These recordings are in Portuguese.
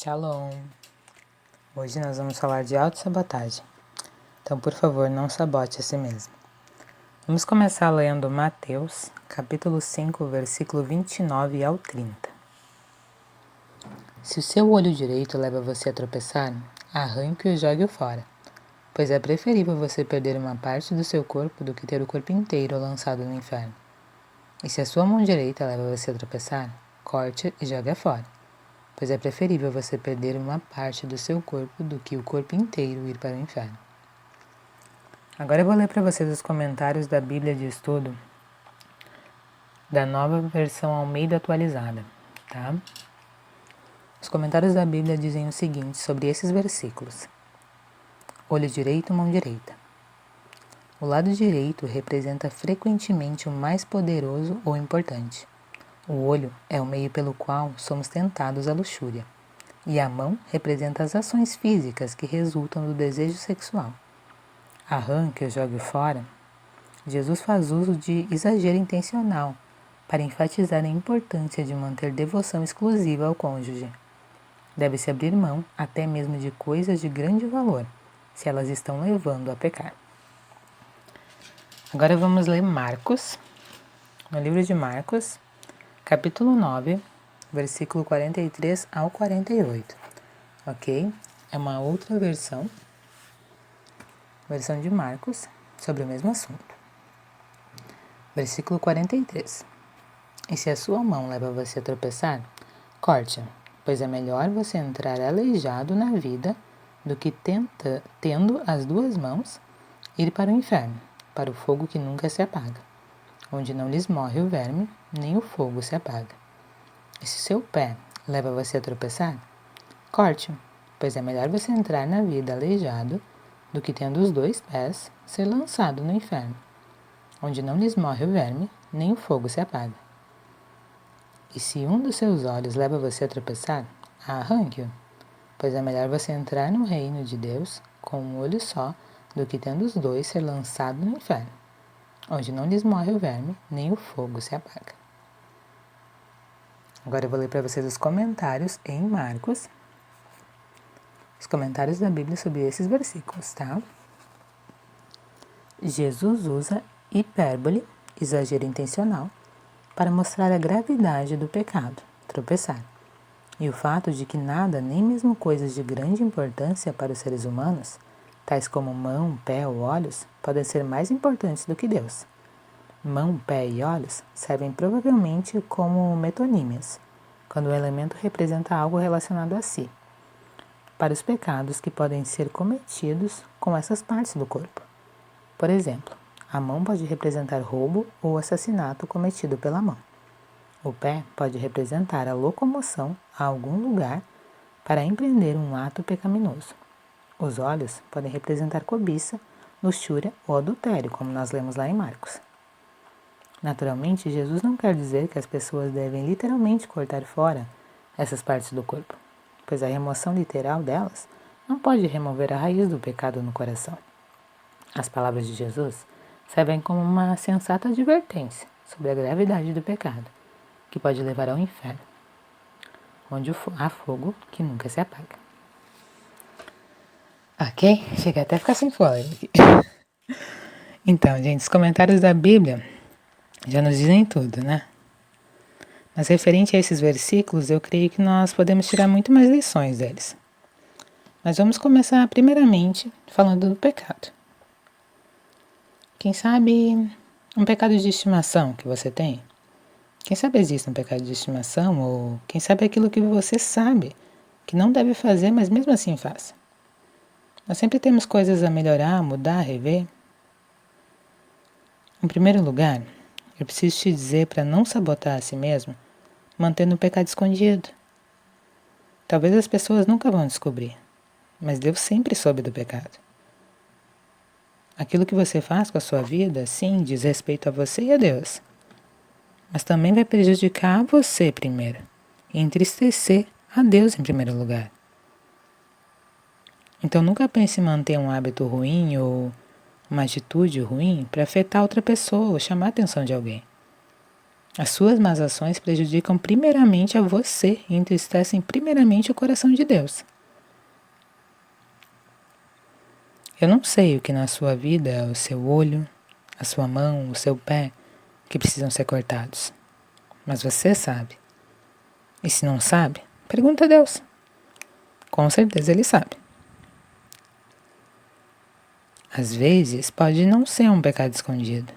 Shalom! Hoje nós vamos falar de autossabotagem. Então, por favor, não sabote a si mesmo. Vamos começar lendo Mateus, capítulo 5, versículo 29 ao 30. Se o seu olho direito leva você a tropeçar, arranque-o e jogue-o fora, pois é preferível você perder uma parte do seu corpo do que ter o corpo inteiro lançado no inferno. E se a sua mão direita leva você a tropeçar, corte-a e jogue-a fora, pois é preferível você perder uma parte do seu corpo do que o corpo inteiro ir para o inferno. Agora eu vou ler para vocês os comentários da Bíblia de Estudo da nova versão Almeida atualizada, tá? Os comentários da Bíblia dizem o seguinte sobre esses versículos. Olho direito, mão direita. O lado direito representa frequentemente o mais poderoso ou importante. O olho é o meio pelo qual somos tentados à luxúria, e a mão representa as ações físicas que resultam do desejo sexual. Arranque ou jogue fora. Jesus faz uso de exagero intencional para enfatizar a importância de manter devoção exclusiva ao cônjuge. Deve-se abrir mão até mesmo de coisas de grande valor, se elas estão levando a pecar. Agora vamos ler Marcos, no livro de Marcos, capítulo 9, versículo 43 ao 48, ok? É uma outra versão de Marcos, sobre o mesmo assunto. Versículo 43. E se a sua mão leva você a tropeçar, corte-a, pois é melhor você entrar aleijado na vida do que tendo as duas mãos, ir para o inferno, para o fogo que nunca se apaga, onde não lhes morre o verme, nem o fogo se apaga. E se seu pé leva você a tropeçar, corte-o, pois é melhor você entrar na vida aleijado do que tendo os dois pés ser lançado no inferno, onde não lhes morre o verme, nem o fogo se apaga. E se um dos seus olhos leva você a tropeçar, arranque-o, pois é melhor você entrar no reino de Deus com um olho só do que tendo os dois ser lançado no inferno, onde não lhes morre o verme, nem o fogo se apaga. Agora eu vou ler para vocês os comentários em Marcos, os comentários da Bíblia sobre esses versículos, tá? Jesus usa hipérbole, exagero intencional, para mostrar a gravidade do pecado, tropeçar, e o fato de que nada, nem mesmo coisas de grande importância para os seres humanos, tais como mão, pé ou olhos, podem ser mais importantes do que Deus. Mão, pé e olhos servem provavelmente como metonímias, quando o elemento representa algo relacionado a si, para os pecados que podem ser cometidos com essas partes do corpo. Por exemplo, a mão pode representar roubo ou assassinato cometido pela mão. O pé pode representar a locomoção a algum lugar para empreender um ato pecaminoso. Os olhos podem representar cobiça, luxúria ou adultério, como nós lemos lá em Marcos. Naturalmente, Jesus não quer dizer que as pessoas devem literalmente cortar fora essas partes do corpo, pois a remoção literal delas não pode remover a raiz do pecado no coração. As palavras de Jesus servem como uma sensata advertência sobre a gravidade do pecado, que pode levar ao inferno, onde há fogo que nunca se apaga. Ok? Chega até a ficar sem fôlego aqui. Então, gente, os comentários da Bíblia já nos dizem tudo, né? Mas referente a esses versículos, eu creio que nós podemos tirar muito mais lições deles. Mas vamos começar primeiramente falando do pecado. Quem sabe um pecado de estimação que você tem? Quem sabe existe um pecado de estimação? Ou quem sabe aquilo que você sabe que não deve fazer, mas mesmo assim faz? Nós sempre temos coisas a melhorar, mudar, rever. Em primeiro lugar, eu preciso te dizer para não sabotar a si mesmo, mantendo o pecado escondido. Talvez as pessoas nunca vão descobrir, mas Deus sempre soube do pecado. Aquilo que você faz com a sua vida, sim, diz respeito a você e a Deus, mas também vai prejudicar a você primeiro e entristecer a Deus em primeiro lugar. Então nunca pense em manter um hábito ruim ou uma atitude ruim para afetar outra pessoa ou chamar a atenção de alguém. As suas más ações prejudicam primeiramente a você e entristecem primeiramente o coração de Deus. Eu não sei o que na sua vida é o seu olho, a sua mão, o seu pé que precisam ser cortados. Mas você sabe. E se não sabe, pergunta a Deus. Com certeza Ele sabe. Às vezes pode não ser um pecado escondido.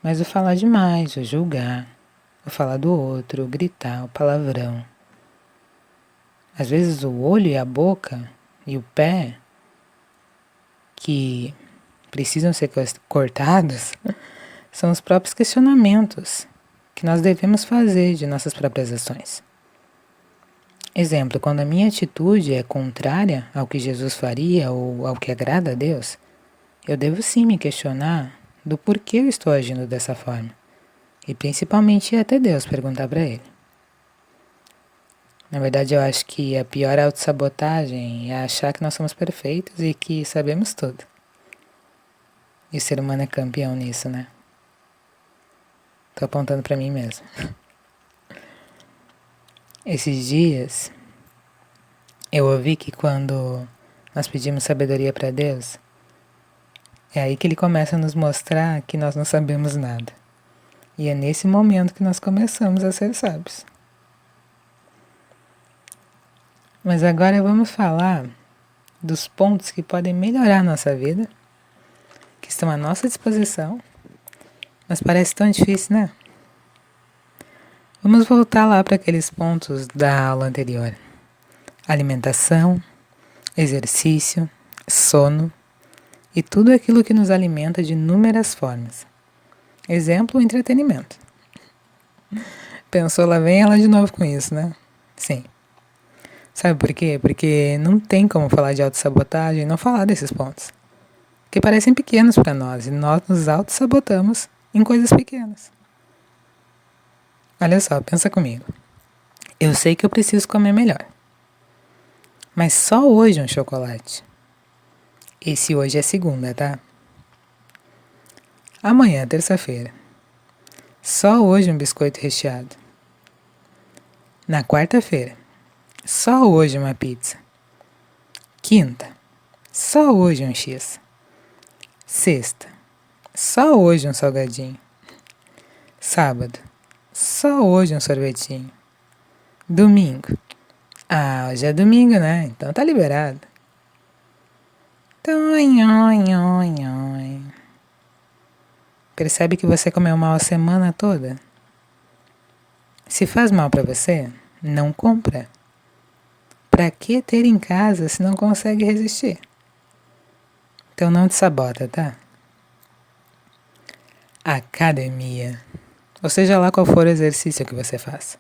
Mas o falar demais, o julgar, o falar do outro, o gritar, o palavrão. Às vezes o olho e a boca e o pé que precisam ser cortados são os próprios questionamentos que nós devemos fazer de nossas próprias ações. Exemplo, quando a minha atitude é contrária ao que Jesus faria ou ao que agrada a Deus, eu devo sim me questionar do porquê eu estou agindo dessa forma. E principalmente ir até Deus perguntar para Ele. Na verdade, eu acho que a pior autossabotagem é achar que nós somos perfeitos e que sabemos tudo. E o ser humano é campeão nisso, né? Tô apontando para mim mesmo. Esses dias, eu ouvi que quando nós pedimos sabedoria para Deus, é aí que Ele começa a nos mostrar que nós não sabemos nada. E é nesse momento que nós começamos a ser sábios. Mas agora vamos falar dos pontos que podem melhorar a nossa vida, que estão à nossa disposição, mas parece tão difícil, né? Vamos voltar lá para aqueles pontos da aula anterior. Alimentação, exercício, sono e tudo aquilo que nos alimenta de inúmeras formas. Exemplo, o entretenimento. Pensou, lá vem ela de novo com isso, né? Sim. Sabe por quê? Porque não tem como falar de autossabotagem e não falar desses pontos. Que parecem pequenos para nós e nós nos autossabotamos em coisas pequenas. Olha só, pensa comigo. Eu sei que eu preciso comer melhor. Mas só hoje um chocolate. Esse hoje é segunda, tá? Amanhã, terça-feira. Só hoje um biscoito recheado. Na quarta-feira. Só hoje uma pizza. Quinta. Só hoje um X. Sexta. Só hoje um salgadinho. Sábado. Só hoje um sorvetinho. Domingo. Ah, hoje é domingo, né? Então tá liberado. Percebe que você comeu mal a semana toda? Se faz mal pra você, não compra. Pra que ter em casa se não consegue resistir? Então não te sabota, tá? Academia. Ou seja lá qual for o exercício que você faz.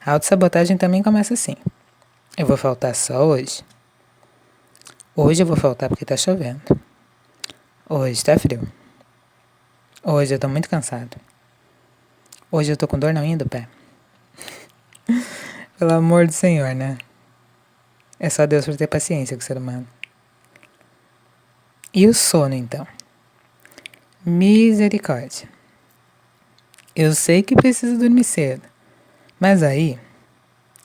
A autossabotagem também começa assim. Eu vou faltar só hoje. Hoje eu vou faltar porque tá chovendo. Hoje tá frio. Hoje eu tô muito cansado. Hoje eu tô com dor na unha do pé. Pelo amor do Senhor, né? É só Deus por ter paciência com o ser humano. E o sono, então? Misericórdia. Eu sei que preciso dormir cedo. Mas aí,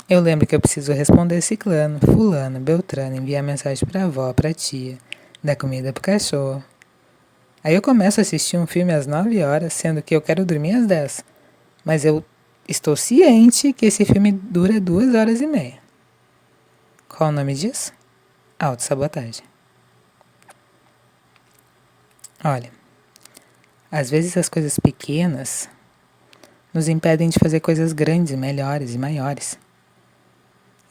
eu lembro que eu preciso responder ciclano, fulano, beltrano, enviar mensagem pra avó, pra tia, dar comida pro cachorro. Aí eu começo a assistir um filme às 9 horas, sendo que eu quero dormir às 10. Mas eu estou ciente que esse filme dura 2 horas e meia. Qual o nome disso? Autossabotagem. Olha, às vezes as coisas pequenas nos impedem de fazer coisas grandes, melhores e maiores.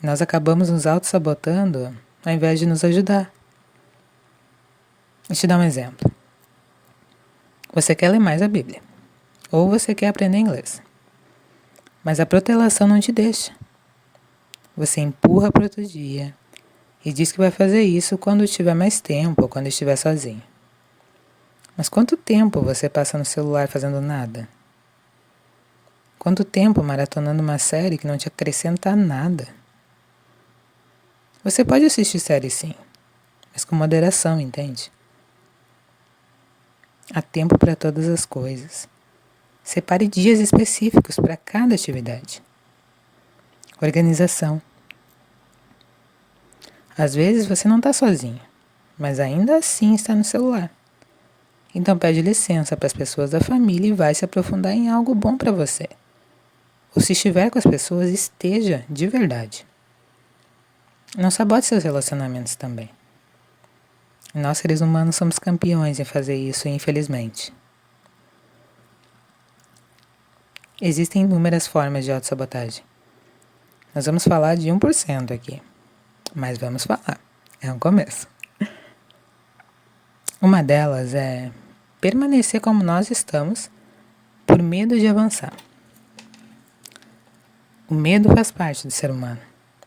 Nós acabamos nos autossabotando ao invés de nos ajudar. Vou te dar um exemplo. Você quer ler mais a Bíblia. Ou você quer aprender inglês. Mas a protelação não te deixa. Você empurra para outro dia e diz que vai fazer isso quando tiver mais tempo ou quando estiver sozinho. Mas quanto tempo você passa no celular fazendo nada? Quanto tempo maratonando uma série que não te acrescenta nada? Você pode assistir série sim, mas com moderação, entende? Há tempo para todas as coisas. Separe dias específicos para cada atividade. Organização. Às vezes você não está sozinho, mas ainda assim está no celular. Então pede licença para as pessoas da família e vai se aprofundar em algo bom para você. Ou se estiver com as pessoas, esteja de verdade. Não sabote seus relacionamentos também. Nós, seres humanos, somos campeões em fazer isso, infelizmente. Existem inúmeras formas de autossabotagem. Nós vamos falar de 1% aqui, mas vamos falar. É um começo. Uma delas é permanecer como nós estamos por medo de avançar. O medo faz parte do ser humano.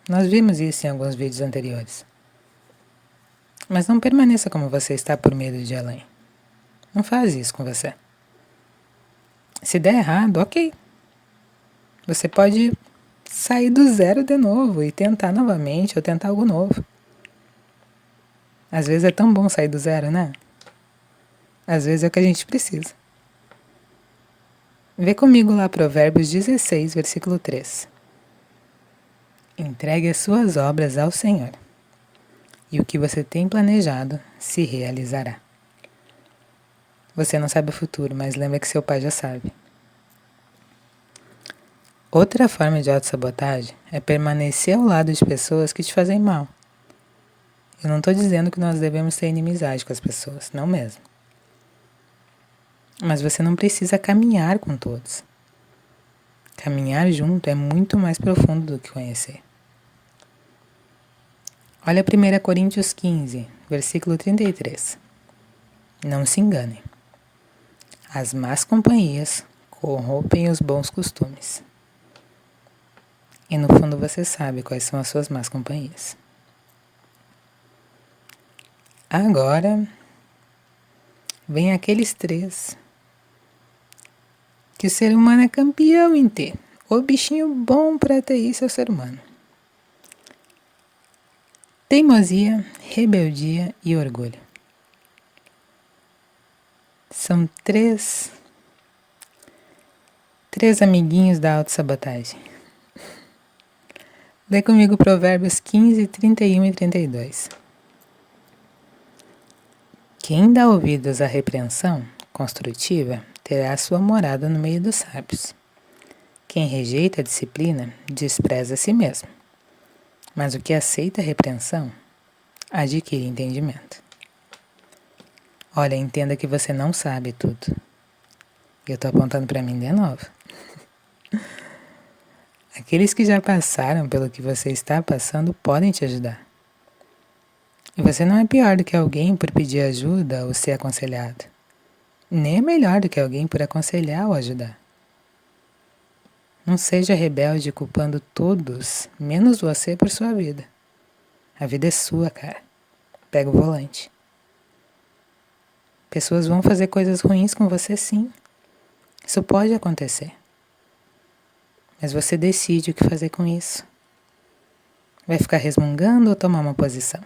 Nós vimos isso em alguns vídeos anteriores. Mas não permaneça como você está por medo de ir além. Não faz isso com você. Se der errado, ok. Você pode sair do zero de novo e tentar novamente ou tentar algo novo. Às vezes é tão bom sair do zero, né? Às vezes é o que a gente precisa. Vê comigo lá Provérbios 16, versículo 3. Entregue as suas obras ao Senhor, e o que você tem planejado se realizará. Você não sabe o futuro, mas lembra que seu pai já sabe. Outra forma de autossabotagem é permanecer ao lado de pessoas que te fazem mal. Eu não estou dizendo que nós devemos ter inimizade com as pessoas, não mesmo. Mas você não precisa caminhar com todos. Caminhar junto é muito mais profundo do que conhecer. Olha 1 Coríntios 15, versículo 33. Não se enganem. As más companhias corrompem os bons costumes. E no fundo você sabe quais são as suas más companhias. Agora, vem aqueles 3 que o ser humano é campeão em ter. O bichinho bom para ter isso é o ser humano. Teimosia, rebeldia e orgulho. São 3 amiguinhos da autossabotagem. Lê comigo Provérbios 15, 31 e 32. Quem dá ouvidos à repreensão construtiva terá sua morada no meio dos sábios. Quem rejeita a disciplina despreza a si mesmo, mas o que aceita a repreensão adquire entendimento. Olha, entenda que você não sabe tudo. E eu estou apontando para mim de novo. Aqueles que já passaram pelo que você está passando podem te ajudar. E você não é pior do que alguém por pedir ajuda ou ser aconselhado. Nem é melhor do que alguém por aconselhar ou ajudar. Não seja rebelde culpando todos, menos você, por sua vida. A vida é sua, cara. Pega o volante. Pessoas vão fazer coisas ruins com você, sim. Isso pode acontecer. Mas você decide o que fazer com isso. Vai ficar resmungando ou tomar uma posição?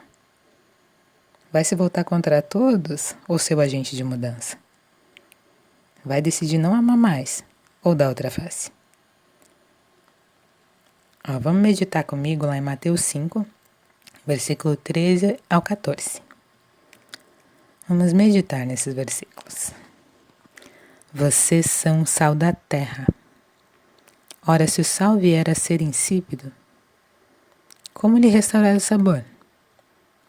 Vai se voltar contra todos ou ser o agente de mudança? Vai decidir não amar mais ou dar outra face? Vamos meditar comigo lá em Mateus 5, versículo 13 ao 14. Vamos meditar nesses versículos. Vocês são o sal da terra. Ora, se o sal vier a ser insípido, como lhe restaurar o sabor?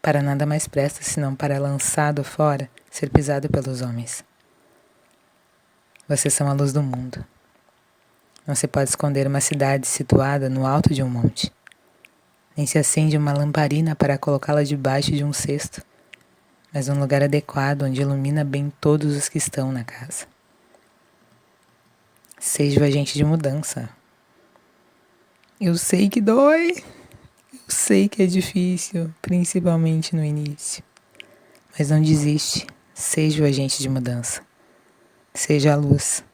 Para nada mais presta, senão para lançado fora, ser pisado pelos homens. Vocês são a luz do mundo. Não se pode esconder uma cidade situada no alto de um monte. Nem se acende uma lamparina para colocá-la debaixo de um cesto, mas num lugar adequado onde ilumina bem todos os que estão na casa. Seja o agente de mudança. Eu sei que dói. Eu sei que é difícil, principalmente no início. Mas não desiste. Seja o agente de mudança. Seja a luz.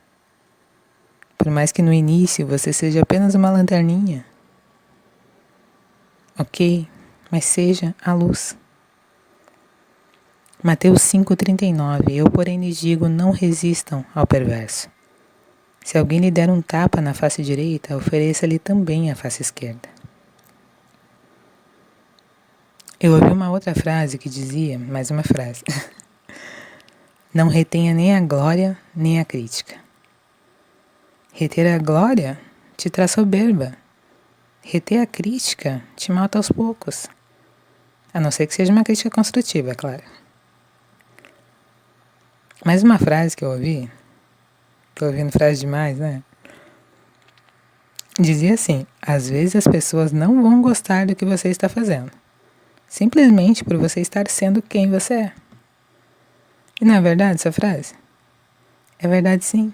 Por mais que no início você seja apenas uma lanterninha. Ok? Mas seja a luz. Mateus 5,39. Eu, porém, lhes digo, não resistam ao perverso. Se alguém lhe der um tapa na face direita, ofereça-lhe também a face esquerda. Eu ouvi uma outra frase que dizia, mais uma frase, não retenha nem a glória, nem a crítica. Reter a glória te traz soberba. Reter a crítica te mata aos poucos. A não ser que seja uma crítica construtiva, é claro. Mais uma frase que eu ouvi, tô ouvindo frase demais, né? Dizia assim, às vezes as pessoas não vão gostar do que você está fazendo, simplesmente por você estar sendo quem você é. E não é verdade essa frase? É verdade sim.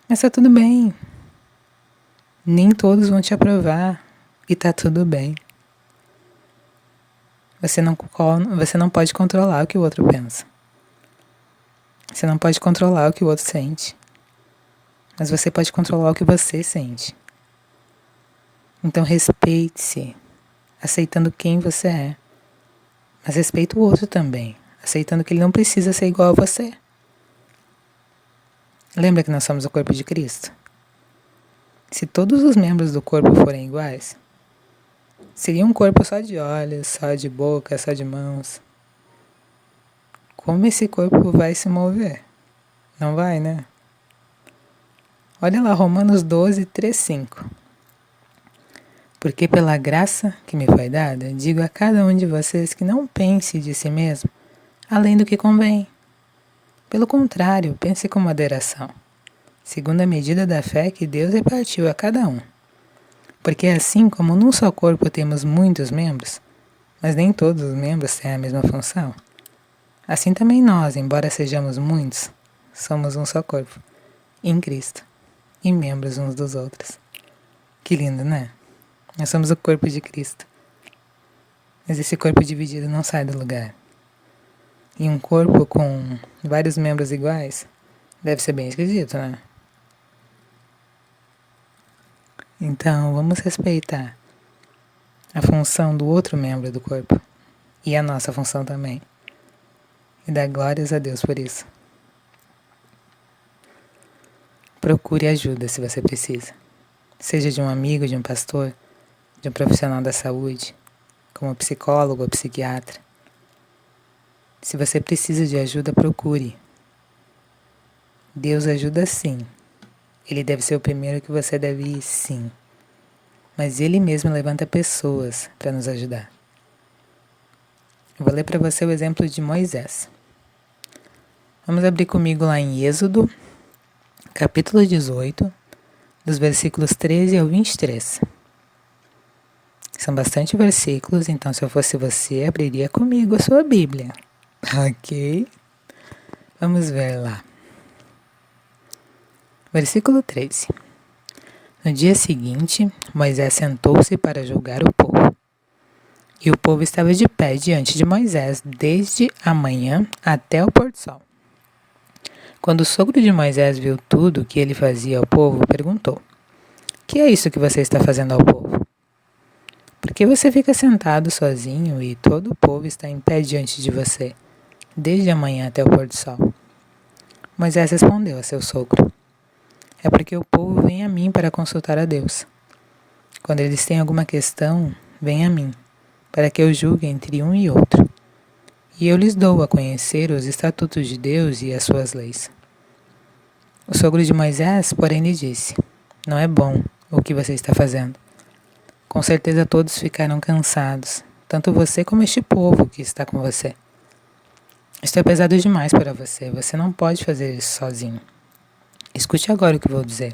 Mas tá tudo bem. Nem todos vão te aprovar e tá tudo bem. Você não pode controlar o que o outro pensa. Você não pode controlar o que o outro sente. Mas você pode controlar o que você sente. Então respeite-se, aceitando quem você é. Mas respeite o outro também, aceitando que ele não precisa ser igual a você. Lembra que nós somos o corpo de Cristo? Se todos os membros do corpo forem iguais, seria um corpo só de olhos, só de boca, só de mãos. Como esse corpo vai se mover? Não vai, né? Olha lá, Romanos 12, 3, 5. Porque pela graça que me foi dada, digo a cada um de vocês que não pense de si mesmo além do que convém. Pelo contrário, pense com moderação, segundo a medida da fé que Deus repartiu a cada um. Porque assim como num só corpo temos muitos membros, mas nem todos os membros têm a mesma função, assim também nós, embora sejamos muitos, somos um só corpo, em Cristo, e membros uns dos outros. Que lindo, né? Nós somos o corpo de Cristo. Mas esse corpo dividido não sai do lugar. E um corpo com vários membros iguais deve ser bem esquisito, né? Então, vamos respeitar a função do outro membro do corpo e a nossa função também. E dar glórias a Deus por isso. Procure ajuda se você precisa. Seja de um amigo, de um pastor, de um profissional da saúde, como psicólogo ou psiquiatra. Se você precisa de ajuda, procure. Deus ajuda sim. Ele deve ser o primeiro que você deve ir, sim. Mas Ele mesmo levanta pessoas para nos ajudar. Eu vou ler para você o exemplo de Moisés. Vamos abrir comigo lá em Êxodo, capítulo 18, dos versículos 13 ao 23. São bastante versículos, então se eu fosse você, abriria comigo a sua Bíblia. Ok? Vamos ver lá. Versículo 13. No dia seguinte, Moisés sentou-se para julgar o povo. E o povo estava de pé diante de Moisés desde a manhã até o pôr-do-sol. Quando o sogro de Moisés viu tudo o que ele fazia ao povo, perguntou: que é isso que você está fazendo ao povo? Por que você fica sentado sozinho e todo o povo está em pé diante de você, desde a manhã até o pôr-do-sol? Moisés respondeu a seu sogro: é porque o povo vem a mim para consultar a Deus. Quando eles têm alguma questão, vem a mim, para que eu julgue entre um e outro. E eu lhes dou a conhecer os estatutos de Deus e as suas leis. O sogro de Moisés, porém, lhe disse: não é bom o que você está fazendo. Com certeza todos ficaram cansados, tanto você como este povo que está com você. Isto é pesado demais para você, você não pode fazer isso sozinho. Escute agora o que vou dizer.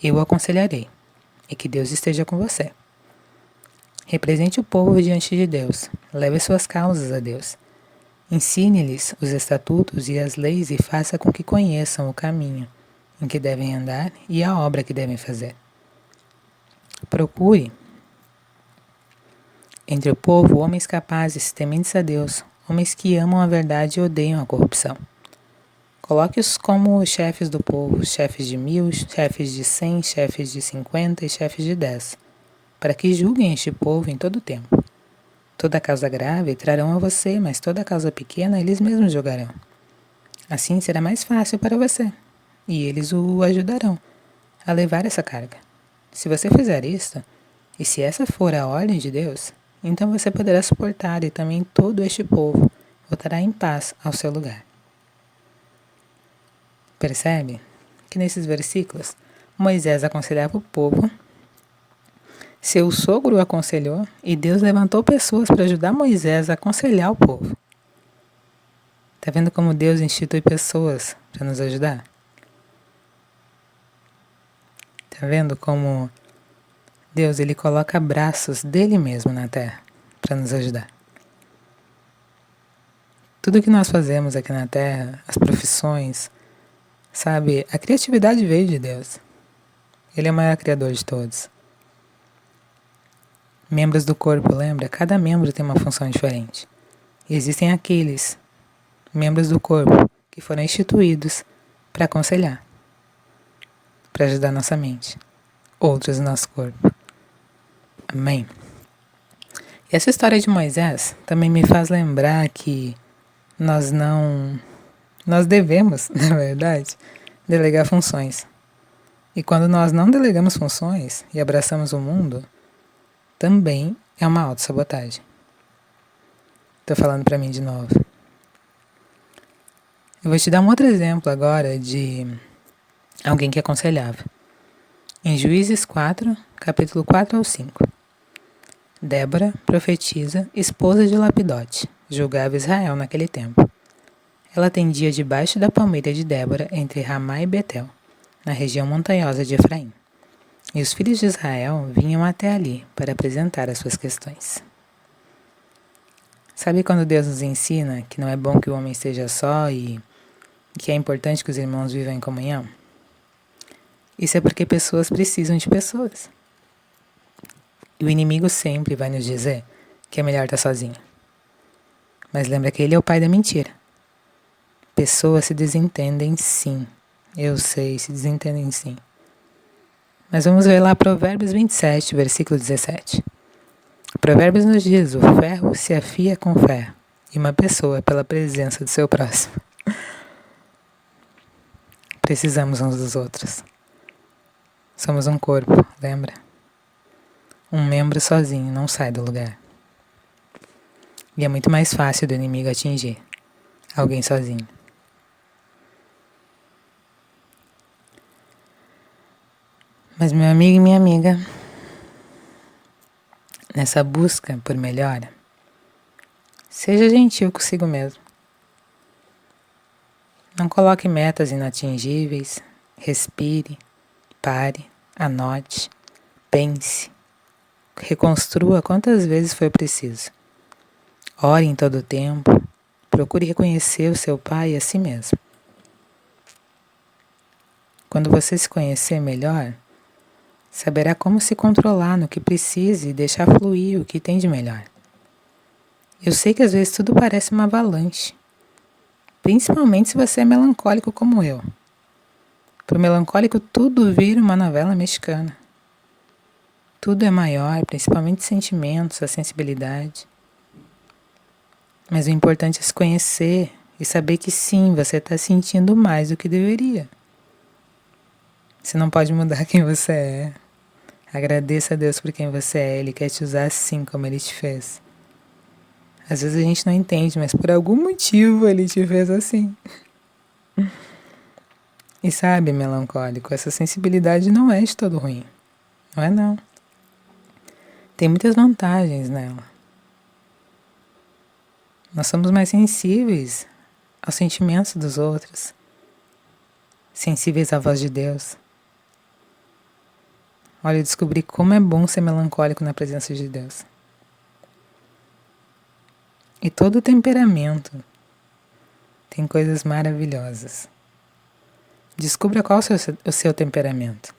Eu o aconselharei, e que Deus esteja com você. Represente o povo diante de Deus, leve suas causas a Deus. Ensine-lhes os estatutos e as leis e faça com que conheçam o caminho em que devem andar e a obra que devem fazer. Procure entre o povo homens capazes, tementes a Deus, homens que amam a verdade e odeiam a corrupção. Coloque-os como chefes do povo, chefes de 1000, chefes de 100, chefes de 50 e chefes de 10, para que julguem este povo em todo o tempo. Toda causa grave trarão a você, mas toda causa pequena eles mesmos julgarão. Assim será mais fácil para você. e eles o ajudarão a levar essa carga. Se você fizer isso, e se essa for a ordem de Deus, então você poderá suportar e também todo este povo voltará em paz ao seu lugar. Percebe que nesses versículos Moisés aconselhava o povo, seu sogro o aconselhou e Deus levantou pessoas para ajudar Moisés a aconselhar o povo. Está vendo como Deus institui pessoas para nos ajudar? Está vendo como Deus ele coloca braços dele mesmo na terra para nos ajudar? Tudo que nós fazemos aqui na terra, as profissões, sabe, a criatividade veio de Deus. Ele é o maior criador de todos. Membros do corpo, lembra? Cada membro tem uma função diferente. E existem aqueles membros do corpo que foram instituídos para aconselhar, para ajudar nossa mente, outros no nosso corpo. Amém? E essa história de Moisés também me faz lembrar que nós devemos, na verdade, delegar funções. E quando nós não delegamos funções e abraçamos o mundo, também é uma autossabotagem. Estou falando para mim de novo. Eu vou te dar um outro exemplo agora de alguém que aconselhava. Em Juízes 4, capítulo 4 ao 5. Débora, profetisa, esposa de Lapidote, julgava Israel naquele tempo. Ela tendia debaixo da palmeira de Débora entre Ramá e Betel, na região montanhosa de Efraim. E os filhos de Israel vinham até ali para apresentar as suas questões. Sabe quando Deus nos ensina que não é bom que o homem esteja só e que é importante que os irmãos vivam em comunhão? Isso é porque pessoas precisam de pessoas. E o inimigo sempre vai nos dizer que é melhor estar sozinho. Mas lembra que ele é o pai da mentira. Pessoas se desentendem sim. Eu sei, se desentendem sim. Mas vamos ver lá Provérbios 27, versículo 17. Provérbios nos diz: o ferro se afia com ferro, e uma pessoa pela presença do seu próximo. Precisamos uns dos outros. Somos um corpo, lembra? Um membro sozinho não sai do lugar. E é muito mais fácil do inimigo atingir alguém sozinho. Mas meu amigo e minha amiga, nessa busca por melhora, seja gentil consigo mesmo. Não coloque metas inatingíveis, respire, pare, anote, pense, reconstrua quantas vezes for preciso. Ore em todo o tempo, procure reconhecer o seu pai e a si mesmo. Quando você se conhecer melhor, saberá como se controlar no que precisa e deixar fluir o que tem de melhor. Eu sei que às vezes tudo parece uma avalanche, principalmente se você é melancólico como eu. Para o melancólico tudo vira uma novela mexicana. Tudo é maior, principalmente sentimentos, a sensibilidade. Mas o importante é se conhecer e saber que sim, você está sentindo mais do que deveria. Você não pode mudar quem você é. Agradeça a Deus por quem você é. Ele quer te usar assim como Ele te fez. Às vezes a gente não entende, mas por algum motivo Ele te fez assim. E sabe, melancólico, essa sensibilidade não é de todo ruim. Não é não. Tem muitas vantagens nela. Nós somos mais sensíveis aos sentimentos dos outros. Sensíveis à voz de Deus. Olha, eu descobri como é bom ser melancólico na presença de Deus. E todo temperamento tem coisas maravilhosas. Descubra qual é o seu temperamento.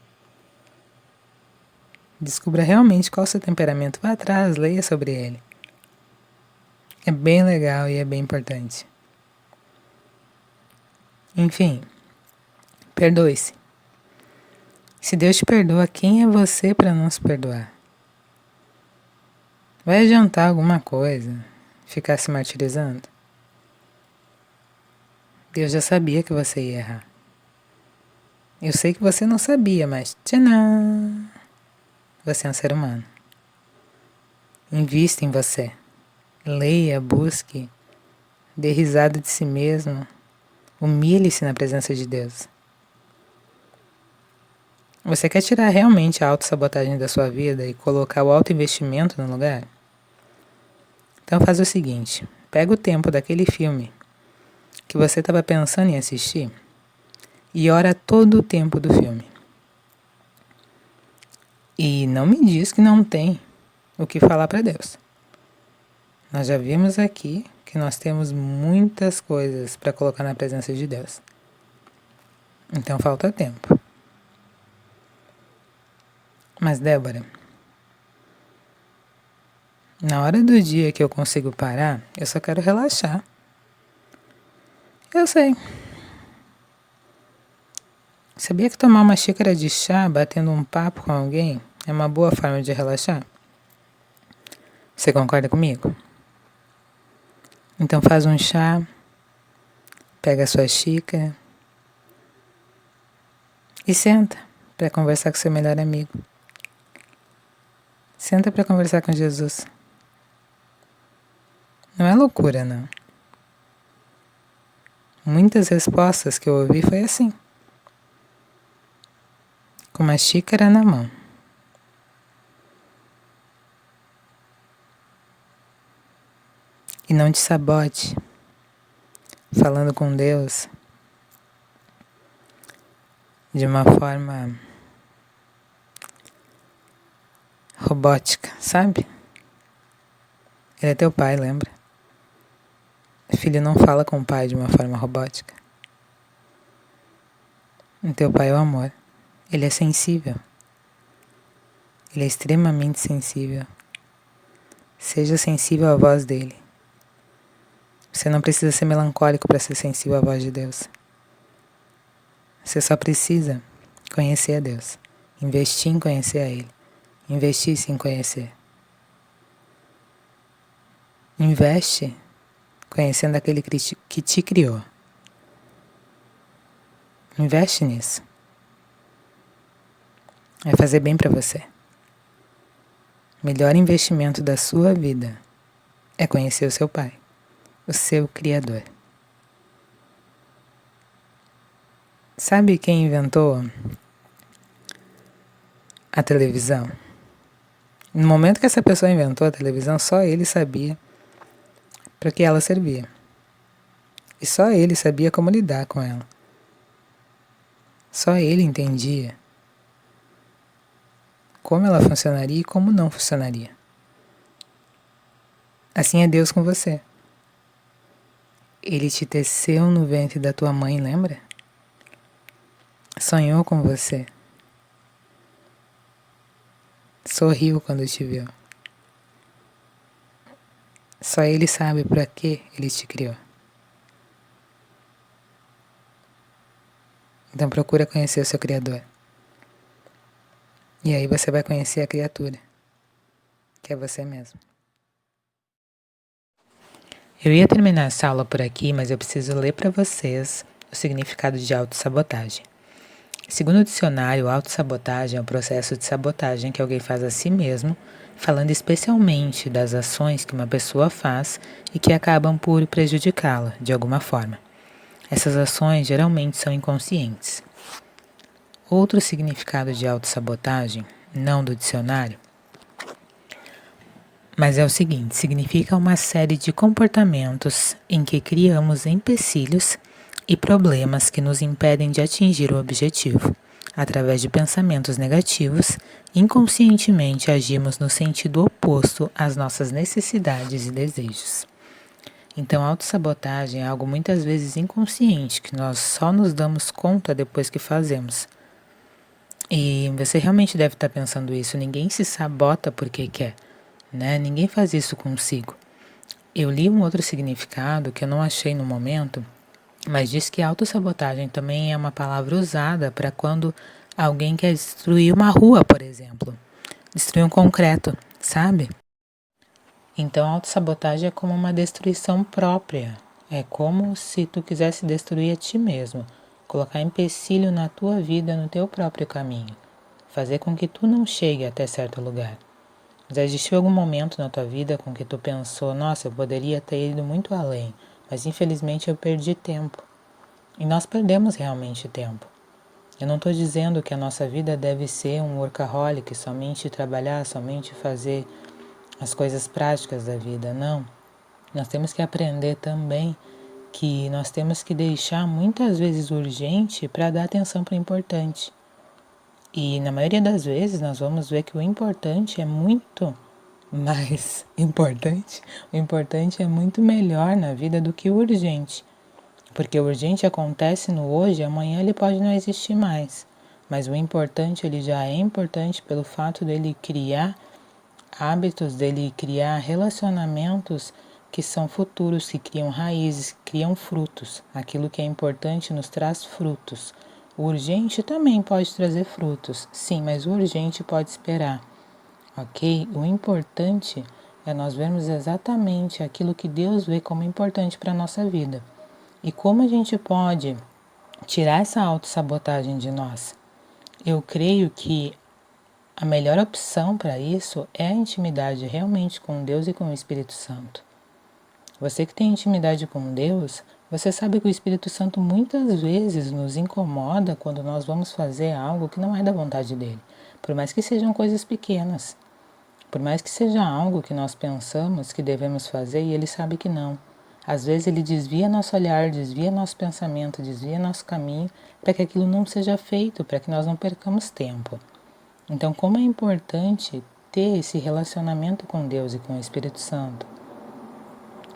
Descubra realmente qual é o seu temperamento. Vá atrás, leia sobre ele. É bem legal e é bem importante. Enfim, perdoe-se. Se Deus te perdoa, quem é você para não se perdoar? Vai adiantar alguma coisa ficar se martirizando? Deus já sabia que você ia errar. Eu sei que você não sabia, mas tchanã! Você é um ser humano. Invista em você. Leia, busque, dê risada de si mesmo. Humilhe-se na presença de Deus. Você quer tirar realmente a autossabotagem da sua vida e colocar o autoinvestimento no lugar? Então faz o seguinte, pega o tempo daquele filme que você estava pensando em assistir e ora todo o tempo do filme. E não me diz que não tem o que falar para Deus. Nós já vimos aqui que nós temos muitas coisas para colocar na presença de Deus. Então falta tempo. Mas Débora, na hora do dia que eu consigo parar, eu só quero relaxar. Eu sei. Sabia que tomar uma xícara de chá batendo um papo com alguém é uma boa forma de relaxar? Você concorda comigo? Então faz um chá, pega a sua xícara e senta para conversar com seu melhor amigo. Senta para conversar com Jesus. Não é loucura, não. Muitas respostas que eu ouvi foi assim. Com uma xícara na mão. E não te sabote falando com Deus de uma forma robótica, sabe? Ele é teu pai, lembra? O filho não fala com o pai de uma forma robótica. O teu pai é o amor. Ele é sensível. Ele é extremamente sensível. Seja sensível à voz dele. Você não precisa ser melancólico para ser sensível à voz de Deus. Você só precisa conhecer a Deus. Investir em conhecer a Ele. Investir-se em conhecer. Investe conhecendo aquele que te criou. Investe nisso. Vai fazer bem para você. O melhor investimento da sua vida é conhecer o seu Pai, o seu Criador. Sabe quem inventou a televisão? No momento que essa pessoa inventou a televisão, só ele sabia para que ela servia. E só ele sabia como lidar com ela. Só ele entendia como ela funcionaria e como não funcionaria. Assim é Deus com você. Ele te teceu no ventre da tua mãe, lembra? Sonhou com você. Sorriu quando te viu. Só ele sabe para que ele te criou. Então procura conhecer o seu Criador. E aí você vai conhecer a criatura, que é você mesmo. Eu ia terminar essa aula por aqui, mas eu preciso ler para vocês o significado de autossabotagem. Segundo o dicionário, autossabotagem é o processo de sabotagem que alguém faz a si mesmo, falando especialmente das ações que uma pessoa faz e que acabam por prejudicá-la de alguma forma. Essas ações geralmente são inconscientes. Outro significado de autossabotagem, não do dicionário, mas é o seguinte: significa uma série de comportamentos em que criamos empecilhos e problemas que nos impedem de atingir o objetivo. Através de pensamentos negativos, inconscientemente agimos no sentido oposto às nossas necessidades e desejos. Então, a autossabotagem é algo muitas vezes inconsciente, que nós só nos damos conta depois que fazemos. E você realmente deve estar pensando isso, ninguém se sabota porque quer, né? Ninguém faz isso consigo. Eu li um outro significado que eu não achei no momento, mas diz que autossabotagem também é uma palavra usada para quando alguém quer destruir uma rua, por exemplo. Destruir um concreto, sabe? Então, a autossabotagem é como uma destruição própria. É como se tu quisesse destruir a ti mesmo. colocar empecilho na tua vida, no teu próprio caminho, fazer com que tu não chegue até certo lugar. Já existiu algum momento na tua vida com que tu pensou, nossa, eu poderia ter ido muito além, mas infelizmente eu perdi tempo. E nós perdemos realmente tempo. Eu não estou dizendo que a nossa vida deve ser um workaholic, somente trabalhar, somente fazer as coisas práticas da vida, não. Nós temos que aprender também que nós temos que deixar muitas vezes o urgente para dar atenção para o importante. E na maioria das vezes nós vamos ver que o importante é muito mais importante. O importante é muito melhor na vida do que o urgente. Porque o urgente acontece no hoje, amanhã ele pode não existir mais. Mas o importante, ele já é importante pelo fato dele criar hábitos, dele criar relacionamentos que são futuros, que criam raízes, que criam frutos. Aquilo que é importante nos traz frutos. O urgente também pode trazer frutos, sim, mas o urgente pode esperar, ok? O importante é nós vermos exatamente aquilo que Deus vê como importante para a nossa vida. E como a gente pode tirar essa autossabotagem de nós? Eu creio que a melhor opção para isso é a intimidade realmente com Deus e com o Espírito Santo. Você que tem intimidade com Deus, você sabe que o Espírito Santo muitas vezes nos incomoda quando nós vamos fazer algo que não é da vontade dele, por mais que sejam coisas pequenas, por mais que seja algo que nós pensamos que devemos fazer e ele sabe que não. Às vezes ele desvia nosso olhar, desvia nosso pensamento, desvia nosso caminho para que aquilo não seja feito, para que nós não percamos tempo. Então, como é importante ter esse relacionamento com Deus e com o Espírito Santo?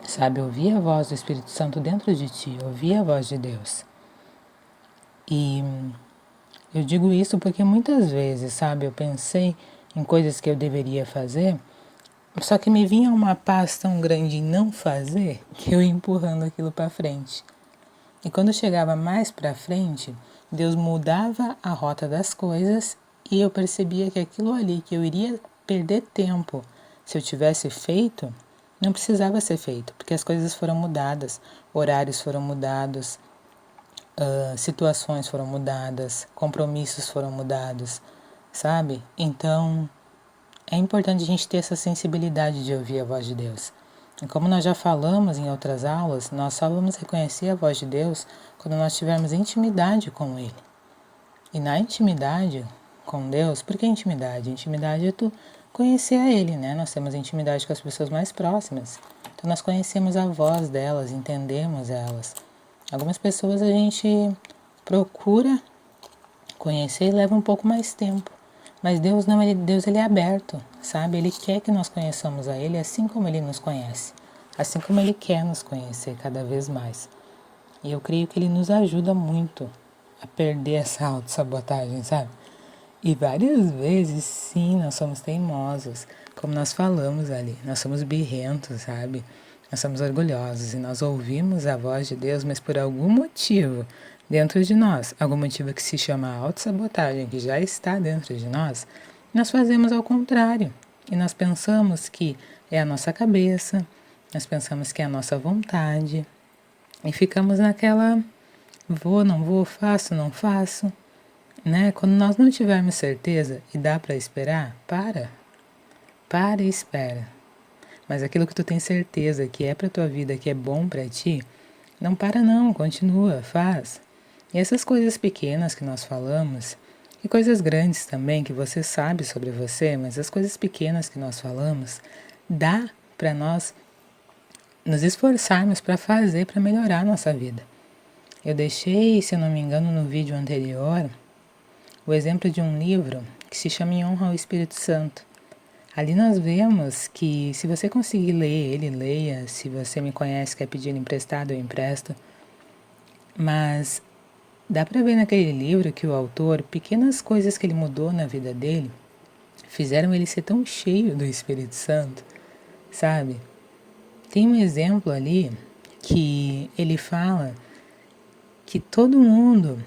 Sabe, ouvir a voz do Espírito Santo dentro de ti, ouvir a voz de Deus. E eu digo isso porque muitas vezes, sabe, eu pensei em coisas que eu deveria fazer, só que me vinha uma paz tão grande em não fazer que eu ia empurrando aquilo para frente. E quando chegava mais para frente, Deus mudava a rota das coisas e eu percebia que aquilo ali que eu iria perder tempo se eu tivesse feito, não precisava ser feito, porque as coisas foram mudadas, horários foram mudados, situações foram mudadas, compromissos foram mudados, sabe? Então, é importante a gente ter essa sensibilidade de ouvir a voz de Deus. E como nós já falamos em outras aulas, nós só vamos reconhecer a voz de Deus quando nós tivermos intimidade com Ele. E na intimidade com Deus, por que intimidade? Intimidade é tu conhecer a Ele, né? Nós temos intimidade com as pessoas mais próximas. Então nós conhecemos a voz delas, entendemos elas. Algumas pessoas a gente procura conhecer e leva um pouco mais tempo. Mas Deus não, Deus ele é aberto, sabe? Ele quer que nós conheçamos a Ele assim como Ele nos conhece. Assim como Ele quer nos conhecer cada vez mais. E eu creio que Ele nos ajuda muito a perder essa autossabotagem, sabe? E várias vezes, sim, nós somos teimosos, como nós falamos ali. Nós somos birrentos, sabe? Nós somos orgulhosos e nós ouvimos a voz de Deus, mas por algum motivo dentro de nós, algum motivo que se chama autossabotagem, que já está dentro de nós fazemos ao contrário. E nós pensamos que é a nossa cabeça, nós pensamos que é a nossa vontade, e ficamos naquela vou, não vou, faço, não faço, né? Quando nós não tivermos certeza e dá para esperar, para e espera. Mas aquilo que tu tem certeza que é para tua vida, que é bom para ti, não para não, continua, faz. E essas coisas pequenas que nós falamos, e coisas grandes também que você sabe sobre você, mas as coisas pequenas que nós falamos, dá para nós nos esforçarmos para fazer, para melhorar a nossa vida. Eu deixei, se eu não me engano, no vídeo anterior, o exemplo de um livro que se chama Em Honra ao Espírito Santo. Ali nós vemos que se você conseguir ler ele, leia. Se você me conhece, quer pedir ele emprestado, eu empresto. Mas dá para ver naquele livro que o autor, pequenas coisas que ele mudou na vida dele, fizeram ele ser tão cheio do Espírito Santo, sabe? Tem um exemplo ali que ele fala que todo mundo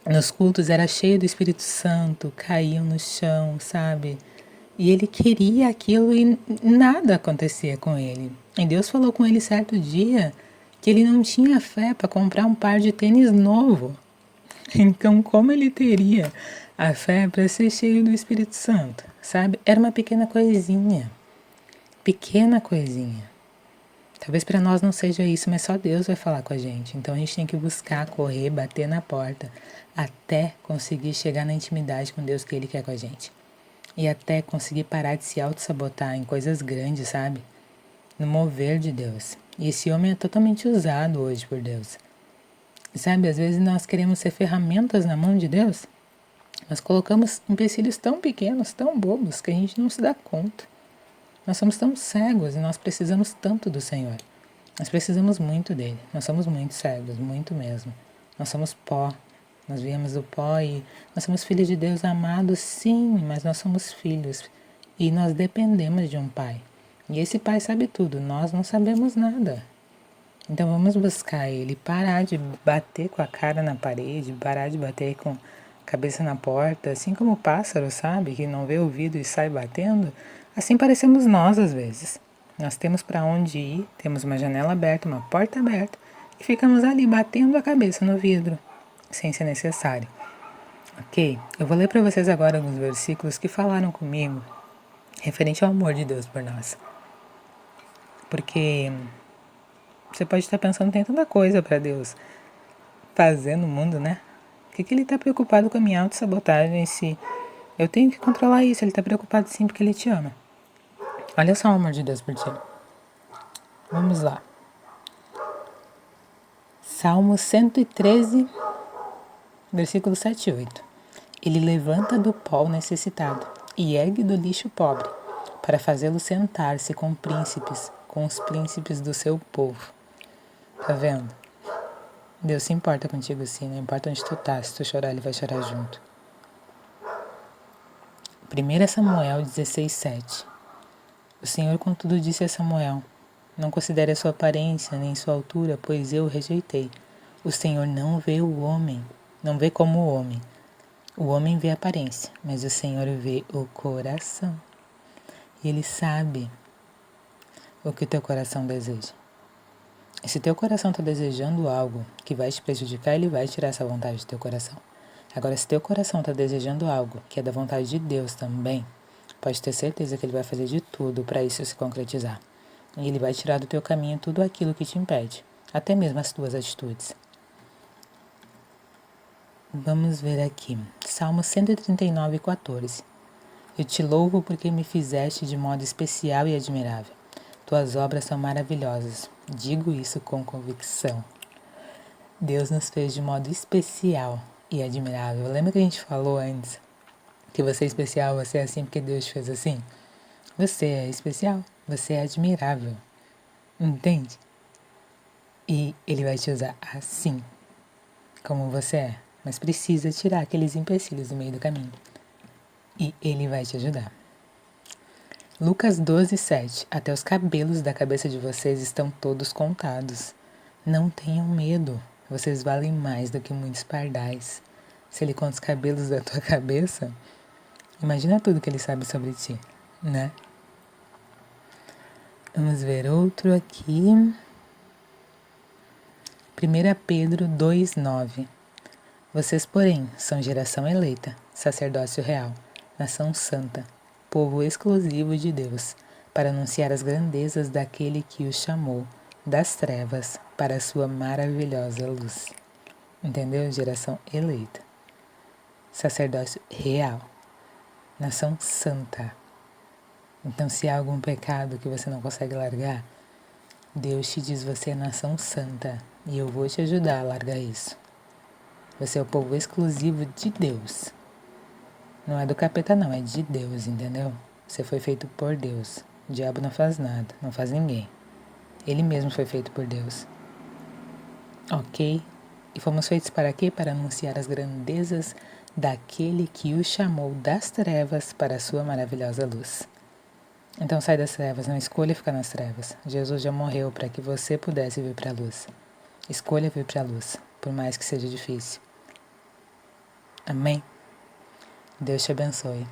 nos cultos era cheio do Espírito Santo, caíam no chão, sabe? E ele queria aquilo e nada acontecia com ele. E Deus falou com ele certo dia que ele não tinha fé para comprar um par de tênis novo. Então, como ele teria a fé para ser cheio do Espírito Santo? Sabe? Era uma pequena coisinha. Pequena coisinha. Talvez para nós não seja isso, mas só Deus vai falar com a gente. Então a gente tem que buscar, correr, bater na porta, até conseguir chegar na intimidade com Deus que Ele quer com a gente. E até conseguir parar de se auto-sabotar em coisas grandes, sabe? No mover de Deus. E esse homem é totalmente usado hoje por Deus. Sabe, às vezes nós queremos ser ferramentas na mão de Deus. Nós colocamos empecilhos tão pequenos, tão bobos, que a gente não se dá conta. Nós somos tão cegos e nós precisamos tanto do Senhor. Nós precisamos muito dele. Nós somos muito cegos, muito mesmo. Nós somos pó. Nós viemos do pó e nós somos filhos de Deus amados, sim, mas nós somos filhos. E nós dependemos de um pai. E esse pai sabe tudo, nós não sabemos nada. Então vamos buscar ele, parar de bater com a cara na parede, parar de bater com a cabeça na porta, assim como o pássaro, sabe, que não vê o vidro e sai batendo. Assim parecemos nós às vezes. Nós temos para onde ir, temos uma janela aberta, uma porta aberta, e ficamos ali batendo a cabeça no vidro, sem ser necessário. Ok? Eu vou ler para vocês agora alguns versículos que falaram comigo, referente ao amor de Deus por nós. Porque você pode estar pensando, tem tanta coisa para Deus fazer no mundo, né? Por que Ele está preocupado com a minha autossabotagem se eu tenho que controlar isso? Ele está preocupado sim porque Ele te ama. Olha só o amor de Deus por ti. Vamos lá. Salmo 113, versículo 7 e 8. Ele levanta do pó o necessitado e ergue do lixo o pobre, para fazê-lo sentar-se com príncipes, com os príncipes do seu povo. Tá vendo? Deus se importa contigo sim, não importa onde tu tá, se tu chorar, Ele vai chorar junto. 1 Samuel 16, 7. O Senhor contudo disse a Samuel: não considere a sua aparência, nem sua altura, pois eu o rejeitei. O Senhor não vê o homem, não vê como o homem. O homem vê a aparência, mas o Senhor vê o coração. E Ele sabe o que o teu coração deseja. E se teu coração está desejando algo que vai te prejudicar, Ele vai tirar essa vontade do teu coração. Agora, se teu coração está desejando algo que é da vontade de Deus também, pode ter certeza que Ele vai fazer de tudo para isso se concretizar. E Ele vai tirar do teu caminho tudo aquilo que te impede, até mesmo as tuas atitudes. Vamos ver aqui, Salmo 139, 14. Eu te louvo porque me fizeste de modo especial e admirável. Tuas obras são maravilhosas. Digo isso com convicção. Deus nos fez de modo especial e admirável. Lembra que a gente falou antes que você é especial, você é assim porque Deus te fez assim? Você é especial, você é admirável. Entende? E Ele vai te usar assim, como você é. Mas precisa tirar aqueles empecilhos do meio do caminho. E Ele vai te ajudar. Lucas 12, 7. Até os cabelos da cabeça de vocês estão todos contados. Não tenham medo. Vocês valem mais do que muitos pardais. Se Ele conta os cabelos da tua cabeça, imagina tudo que Ele sabe sobre ti, né? Vamos ver outro aqui. 1 Pedro 2, 9. Vocês, porém, são geração eleita, sacerdócio real, nação santa, povo exclusivo de Deus, para anunciar as grandezas daquele que os chamou das trevas para a sua maravilhosa luz. Entendeu? Geração eleita. Sacerdócio real. Nação santa. Então, se há algum pecado que você não consegue largar, Deus te diz: você é nação santa e eu vou te ajudar a largar isso. Você é o povo exclusivo de Deus. Não é do capeta não, é de Deus, entendeu? Você foi feito por Deus. O diabo não faz nada, não faz ninguém. Ele mesmo foi feito por Deus. Ok? E fomos feitos para quê? Para anunciar as grandezas daquele que o chamou das trevas para a sua maravilhosa luz. Então sai das trevas, não escolha ficar nas trevas. Jesus já morreu para que você pudesse vir para a luz. Escolha vir para a luz, por mais que seja difícil. Amém? Deus te abençoe.